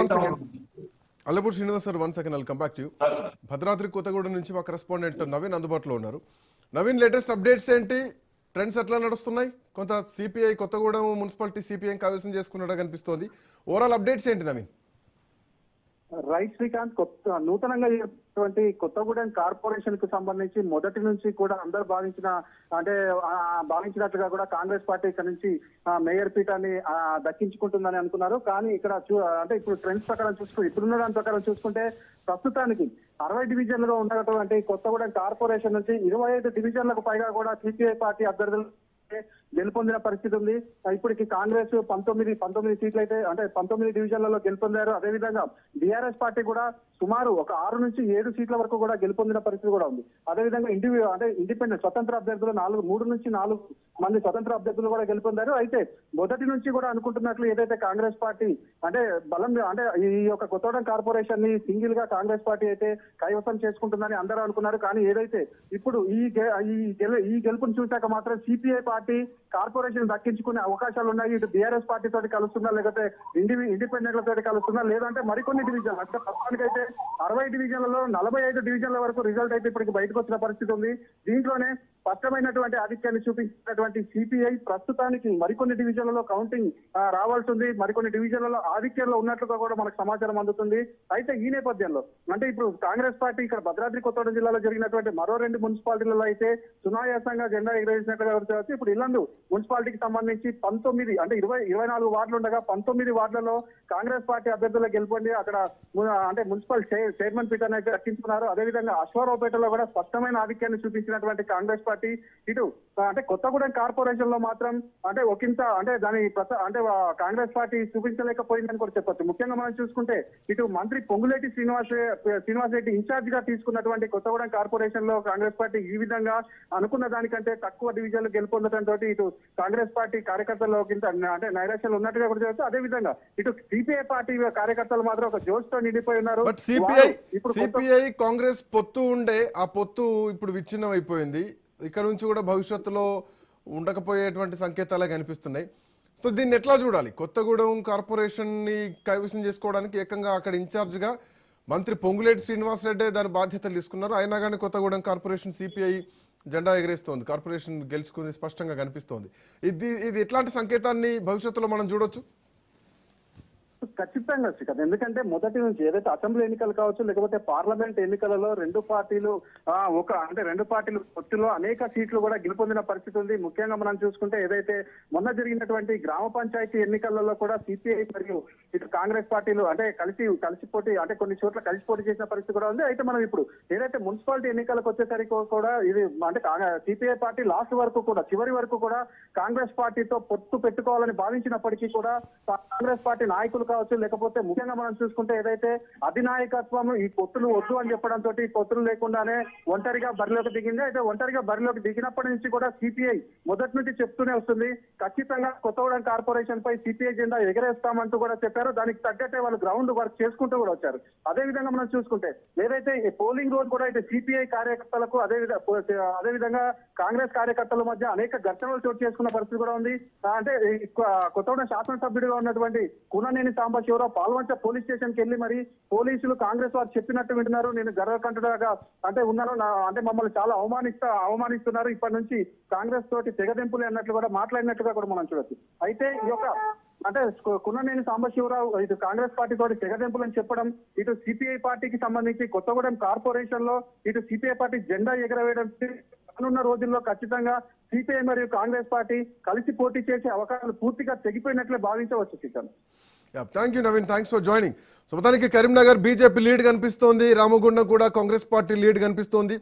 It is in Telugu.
One second. Allapudi Srinivas sir, 1 second, I'll come back to you. Bhadradri Kothagudem నుంచి మా కరెస్పాండెంట్ నవీన్ అందుబాటులో ఉన్నారు. నవీన్, లేటెస్ట్ అప్డేట్స్ ఏంటి? ట్రెండ్స్ ఎట్లా నడుస్తున్నాయి? కొంత సిపిఐ కొత్తగూడెం మున్సిపాలిటీ సిపిఐ కైవసం చేసుకున్నట్టు కనిపిస్తోంది. ఓవరాల్ అప్డేట్స్ ఏంటి నవీన్? రైట్ శ్రీకాంత్, నూతనంగా ఏర్పడినటువంటి కొత్తగూడెం కార్పొరేషన్ కు సంబంధించి మొదటి నుంచి కూడా అందరూ భావించినట్లుగా కూడా కాంగ్రెస్ పార్టీ ఇక్కడ నుంచి మేయర్ పీఠాన్ని దక్కించుకుంటుందని అనుకున్నారు. కానీ ఇక్కడ ఇప్పుడు ట్రెండ్స్ ప్రకారం ఇప్పుడున్న దాని ప్రకారం చూసుకుంటే ప్రస్తుతానికి 60 డివిజన్లుగా ఉన్నటువంటి కొత్తగూడెం కార్పొరేషన్ నుంచి 25 డివిజన్లకు పైగా కూడా సిపిఐ పార్టీ అభ్యర్థులు గెలుపొందిన పరిస్థితి ఉంది. ఇప్పటికి కాంగ్రెస్ 19 సీట్లు అయితే 19 డివిజన్లలో గెలుపొందారు. అదేవిధంగా బీఆర్ఎస్ పార్టీ కూడా సుమారు ఒక 6 నుంచి 7 సీట్ల వరకు కూడా గెలుపొందిన పరిస్థితి కూడా ఉంది. అదేవిధంగా ఇండిపెండెంట్ స్వతంత్ర అభ్యర్థులు 3 నుంచి 4 మంది స్వతంత్ర అభ్యర్థులు కూడా గెలుపొందారు. అయితే మొదటి నుంచి కూడా అనుకుంటున్నట్లు ఏదైతే కాంగ్రెస్ పార్టీ ఈ యొక్క కొత్తగూడెం కార్పొరేషన్ ని సింగిల్ గా కాంగ్రెస్ పార్టీ అయితే కైవసం చేసుకుంటుందని అందరూ అనుకున్నారు. కానీ ఏదైతే ఇప్పుడు ఈ గెలుపును చూశాక మాత్రం సిపిఐ పార్టీ కార్పొరేషన్ దక్కించుకునే అవకాశాలు ఉన్నాయి. ఇటు బీఆర్ఎస్ పార్టీ తోటి కలుస్తుందా, లేకపోతే ఇండిపెండెంట్ల తోటి కలుస్తుందా, లేదంటే మరికొన్ని డివిజన్లు అంటే ప్రస్తుతానికైతే 60 డివిజన్లలో 45 డివిజన్ల వరకు రిజల్ట్ అయితే ఇప్పటికి బయటకు వచ్చిన పరిస్థితి ఉంది. దీంట్లోనే స్పష్టమైనటువంటి ఆధిక్యాన్ని చూపించినటువంటి సిపిఐ ప్రస్తుతానికి మరికొన్ని డివిజన్లలో కౌంటింగ్ రావాల్సి ఉంది. మరికొన్ని డివిజన్లలో ఆధిక్యంలో ఉన్నట్లుగా కూడా మనకు సమాచారం అందుతుంది. అయితే ఈ నేపథ్యంలో ఇప్పుడు కాంగ్రెస్ పార్టీ ఇక్కడ భద్రాద్రి కొత్తగూడెం జిల్లాలో జరిగినటువంటి మరో 2 మున్సిపాలిటీలలో అయితే సునాయాసంగా జెండా ఎగరేసినట్లుగా వచ్చి ఇప్పుడు ఇల్లందు మున్సిపాలిటీకి సంబంధించి 24 వార్డులు ఉండగా 19 వార్డులలో కాంగ్రెస్ పార్టీ అభ్యర్థులు గెలుపొంది అక్కడ మున్సిపల్ చైర్మన్ పీఠాన్ని అయితే దక్కించుకున్నారు. అదేవిధంగా అశ్వారావుపేటలో కూడా స్పష్టమైన ఆధిక్యాన్ని చూపించినటువంటి కాంగ్రెస్ పార్టీ ఇటు కొత్తగూడెం కార్పొరేషన్ లో మాత్రం ఒకంత దాని కాంగ్రెస్ పార్టీ చూపించలేకపోయిందని కూడా చెప్పొచ్చు. ముఖ్యంగా మనం చూసుకుంటే ఇటు మంత్రి పొంగులేటి శ్రీనివాస్ రెడ్డి ఇన్ఛార్జ్ గా తీసుకున్నటువంటి కొత్తగూడెం కార్పొరేషన్ లో కాంగ్రెస్ పార్టీ ఈ విధంగా అనుకున్న దానికంటే తక్కువ డివిజన్లు గెలుపొందడంతో ఇటు కాంగ్రెస్ పార్టీ కార్యకర్తల్లో నైరాశ్యాలు ఉన్నట్టుగా కూడా చెప్పచ్చు. అదే విధంగా ఇటు సిపిఐ పార్టీ కార్యకర్తలు మాత్రం ఒక జోష్ తో నిండిపోయి ఉన్నారు. సిపిఐ కాంగ్రెస్ పొత్తు ఉండే ఆ పొత్తు ఇప్పుడు విచ్ఛిన్నం అయిపోయింది. ఇక్కడ నుంచి కూడా భవిష్యత్తులో ఉండకపోయేటువంటి సంకేతాలే కనిపిస్తున్నాయి. సో దీన్ని ఎట్లా చూడాలి? కొత్తగూడెం కార్పొరేషన్ ని కైవసం చేసుకోవడానికి ఏకంగా అక్కడ ఇన్ఛార్జ్ గా మంత్రి పొంగులేటి శ్రీనివాస్ రెడ్డి దాని బాధ్యతలు తీసుకున్నారు. అయినా కానీ కొత్తగూడెం కార్పొరేషన్ సిపిఐ జెండా ఎగరేస్తోంది, కార్పొరేషన్ గెలుచుకుంది స్పష్టంగా కనిపిస్తోంది. ఇది ఎట్లాంటి సంకేతాన్ని భవిష్యత్తులో మనం చూడొచ్చు? ఖచ్చితంగా శ్రీకాంత్, ఎందుకంటే మొదటి నుంచి ఏదైతే అసెంబ్లీ ఎన్నికలు కావచ్చు లేకపోతే పార్లమెంట్ ఎన్నికలలో రెండు పార్టీలు పొత్తులో అనేక సీట్లు కూడా గెలుపొందిన పరిస్థితి ఉంది. ముఖ్యంగా మనం చూసుకుంటే ఏదైతే మొన్న జరిగినటువంటి గ్రామ పంచాయతీ ఎన్నికలలో కూడా సిపిఐ మరియు ఇటు కాంగ్రెస్ పార్టీలు కలిసి పోటీ కొన్ని చోట్ల కలిసి పోటీ చేసిన పరిస్థితి కూడా ఉంది. అయితే మనం ఇప్పుడు ఏదైతే మున్సిపాలిటీ ఎన్నికలకు వచ్చేసరికి కూడా ఇది సిపిఐ పార్టీ చివరి వరకు కూడా కాంగ్రెస్ పార్టీతో పొత్తు పెట్టుకోవాలని భావించినప్పటికీ కూడా కాంగ్రెస్ పార్టీ నాయకులు కావచ్చు లేకపోతే ముఖ్యంగా మనం చూసుకుంటే ఏదైతే అధినాయకత్వం ఈ పొత్తులు వద్దు అని చెప్పడంతో పొత్తులు లేకుండానే ఒంటరిగా బరిలోకి దిగింది. అయితే ఒంటరిగా బరిలోకి దిగినప్పటి నుంచి కూడా సిపిఐ మొదటి నుంచి చెప్తూనే వస్తుంది, ఖచ్చితంగా కొత్తగూడెం కార్పొరేషన్ పై సిపిఐ జెండా ఎగరేస్తామంటూ కూడా చెప్పారు. దానికి తగ్గట్టే వాళ్ళు గ్రౌండ్ వర్క్ చేసుకుంటూ కూడా వచ్చారు. అదే విధంగా మనం చూసుకుంటే ఏదైతే పోలింగ్ రోజు కూడా ఇటు సిపిఐ కార్యకర్తలకు అదేవిధంగా కాంగ్రెస్ కార్యకర్తల మధ్య అనేక ఘర్షణలు చోటు చేసుకున్న పరిస్థితి కూడా ఉంది. కొత్తగూడెం శాసనసభ్యుడిగా ఉన్నటువంటి కూననేని సాంబశివరావు పాల్వంచ పోలీస్ స్టేషన్ కి వెళ్లి మరి పోలీసులు కాంగ్రెస్ వారు చెప్పినట్టు వింటున్నారు, నేను గర్వకంటుగా ఉన్నాను, మమ్మల్ని చాలా అవమానిస్తున్నారు, ఇప్పటి నుంచి కాంగ్రెస్ తోటి తెగదెంపులు అన్నట్లు కూడా మాట్లాడినట్టుగా కూడా మనం చూడొచ్చు. అయితే ఈ యొక్క కూననేని సాంబశివరావు ఇటు కాంగ్రెస్ పార్టీ తోటి తెగదెంపులని చెప్పడం, ఇటు సిపిఐ పార్టీకి సంబంధించి కొత్తగూడెం కార్పొరేషన్ లో ఇటు సిపిఐ పార్టీ జెండా ఎగరవేయడం రానున్న రోజుల్లో ఖచ్చితంగా సిపిఐ మరియు కాంగ్రెస్ పార్టీ కలిసి పోటీ చేసే అవకాశాలు పూర్తిగా తెగిపోయినట్లే భావించవచ్చు. Srikanth, thank you Naveen, thanks for joining. So మొత్తానికి కరీంనగర్ బీజేపీ లీడ్ కనిపిస్తోంది, రామగుండం కూడా కాంగ్రెస్ పార్టీ లీడ్ కనిపిస్తోంది.